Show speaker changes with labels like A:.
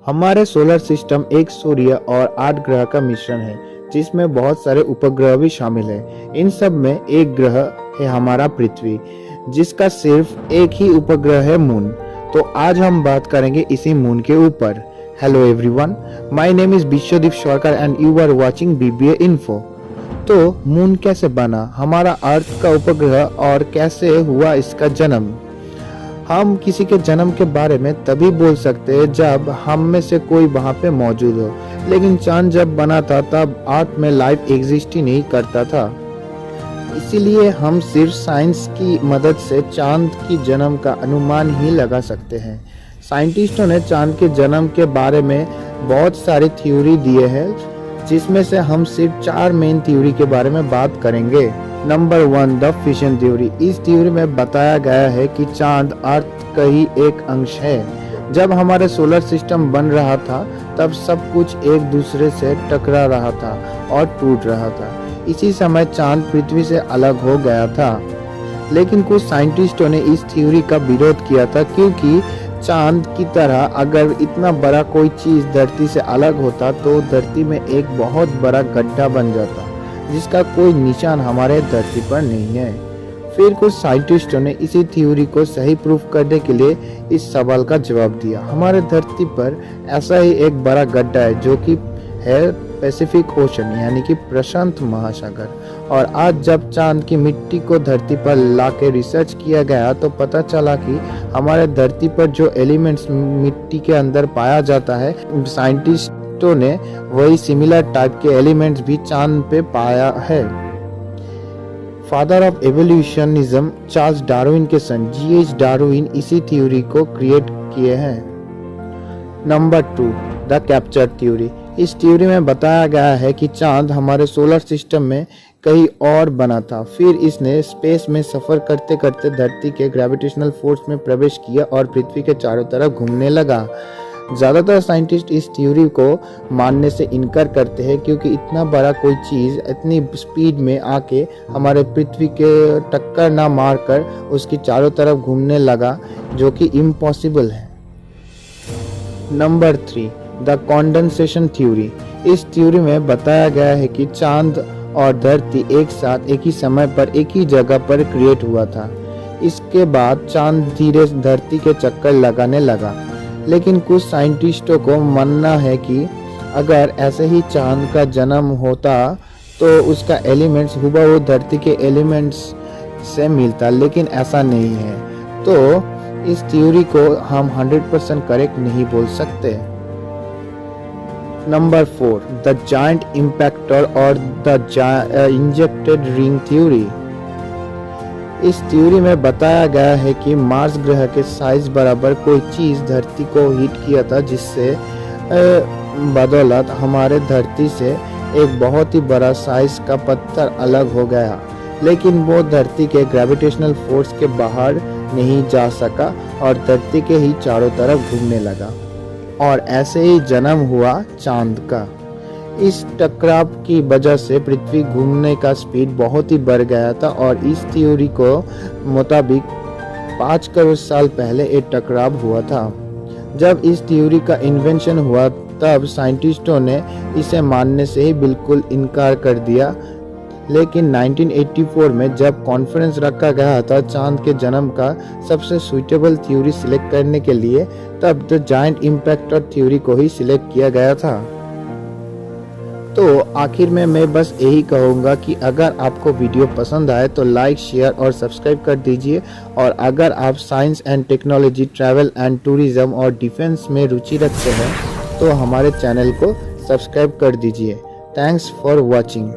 A: हमारे solar system एक सूर्य और 8 ग्रह का मिश्रण है, जिसमें बहुत सारे उपग्रह भी शामिल हैं। इन सब में एक ग्रह है हमारा पृथ्वी, जिसका सिर्फ एक ही उपग्रह है मून। तो आज हम बात करेंगे इसी मून के ऊपर। Hello everyone, my name is Vishwadeep Sarkar and you are watching BBA info. तो मून कैसे बना, हमारा अर्थ का उपग्रह, और कैसे हुआ इसका जन्म। हम किसी के जन्म के बारे में तभी बोल सकते हैं जब हम में से कोई वहाँ पे मौजूद हो, लेकिन चांद जब बना था तब अर्थ में लाइफ एग्जिस्ट ही नहीं करता था। इसीलिए हम सिर्फ साइंस की मदद से चांद की जन्म का अनुमान ही लगा सकते हैं। साइंटिस्टों ने चांद के जन्म के बारे में बहुत सारी थ्योरी दिए हैं, जिसमें से हम सिर्फ 4 मेन थ्योरी के बारे में बात करेंगे। Number 1, the fission theory. इस थ्योरी में बताया गया है कि चांद अर्थ का ही एक अंश है। जब हमारे सोलर सिस्टम बन रहा था तब सब कुछ एक दूसरे से टकरा रहा था और टूट रहा था। इसी समय चांद पृथ्वी से अलग हो गया था, लेकिन कुछ साइंटिस्टों ने इस थ्योरी का विरोध किया था, क्योंकि चांद की तरह अगर इतना बड़ा कोई चीज धरती से अलग होता तो धरती में एक बहुत बड़ा गड्ढा बन जाता, जिसका कोई निशान हमारे धरती पर नहीं है। फिर कुछ साइंटिस्टों ने इसी थ्योरी को सही प्रूफ करने के लिए इस सवाल का जवाब दिया। हमारे धरती पर ऐसा ही एक बड़ा गड्ढा है, जो कि है पैसिफिक ओशन, यानी कि प्रशांत महासागर। और आज जब चांद की मिट्टी को धरती पर लाके रिसर्च किया गया तो पता चला कि हमारे धरती पर जो एलिमेंट्स मिट्टी के अंदर पाया जाता है, साइंटिस्टों ने वही सिमिलर टाइप के एलिमेंट्स भी चांद पे पाया है। फादर ऑफ एवोल्यूशनिज्म चार्ल्स डार्विन के सन G.H. डार्विन इसी थ्योरी को क्रिएट किए हैं। Number 2, the capture theory. इस थ्योरी में बताया गया है कि चांद हमारे सोलर सिस्टम में कहीं और बना था, फिर इसने स्पेस में सफर करते करते धरती के ग्रेविटेशनल फोर्स में प्रवेश किया और पृथ्वी के चारों तरफ घूमने लगा। ज़्यादातर साइंटिस्ट इस थ्योरी को मानने से इनकार करते हैं, क्योंकि इतना बड़ा कोई चीज़ इतनी स्पीड में आके हमारे पृथ्वी के टक्कर ना मारकर उसकी चारों तरफ घूमने लगा, जो कि इम्पॉसिबल है। Number 3, the condensation theory. इस थ्योरी में बताया गया है कि चांद और धरती एक साथ एक ही समय पर एक ही जगह पर क्रिएट हुआ था। इसके बाद चांद धीरे धरती के चक्कर लगाने लगा, लेकिन कुछ साइंटिस्टों को मानना है कि अगर ऐसे ही चांद का जन्म होता तो उसका एलिमेंट्स हुबहू धरती के एलिमेंट्स से मिलता, लेकिन ऐसा नहीं है। तो इस थ्योरी को हम 100% करेक्ट नहीं बोल सकते। नंबर 4, द जायंट इम्पैक्टर और द इंजेक्टेड रिंग थ्योरी। इस थ्योरी में बताया गया है कि मार्स ग्रह के साइज बराबर कोई चीज धरती को हिट किया था, जिससे बदौलत हमारे धरती से एक बहुत ही बड़ा साइज का पत्थर अलग हो गया, लेकिन वो धरती के ग्रेविटेशनल फोर्स के बाहर नहीं जा सका और धरती के ही चारों तरफ घूमने लगा, और ऐसे ही जन्म हुआ चांद का। इस टकराव की वजह से पृथ्वी घूमने का स्पीड बहुत ही बढ़ गया था, और इस थ्योरी को मुताबिक 5 करोड़ साल पहले एक टकराव हुआ था। जब इस थ्योरी का इन्वेंशन हुआ तब साइंटिस्टों ने इसे मानने से ही बिल्कुल इनकार कर दिया, लेकिन 1984 में जब कॉन्फ्रेंस रखा गया था चांद के जन्म का सबसे सुइटेबल थ्योरी सिलेक्ट करने के लिए, तब द जायंट इम्पैक्टर थ्योरी को ही सिलेक्ट किया गया था। तो आखिर में मैं बस यही कहूँगा कि अगर आपको वीडियो पसंद आए तो लाइक, शेयर और सब्सक्राइब कर दीजिए, और अगर आप science and technology, travel and tourism और डिफेंस में रुचि रखते हैं तो हमारे चैनल को सब्सक्राइब कर दीजिए। Thanks for watching.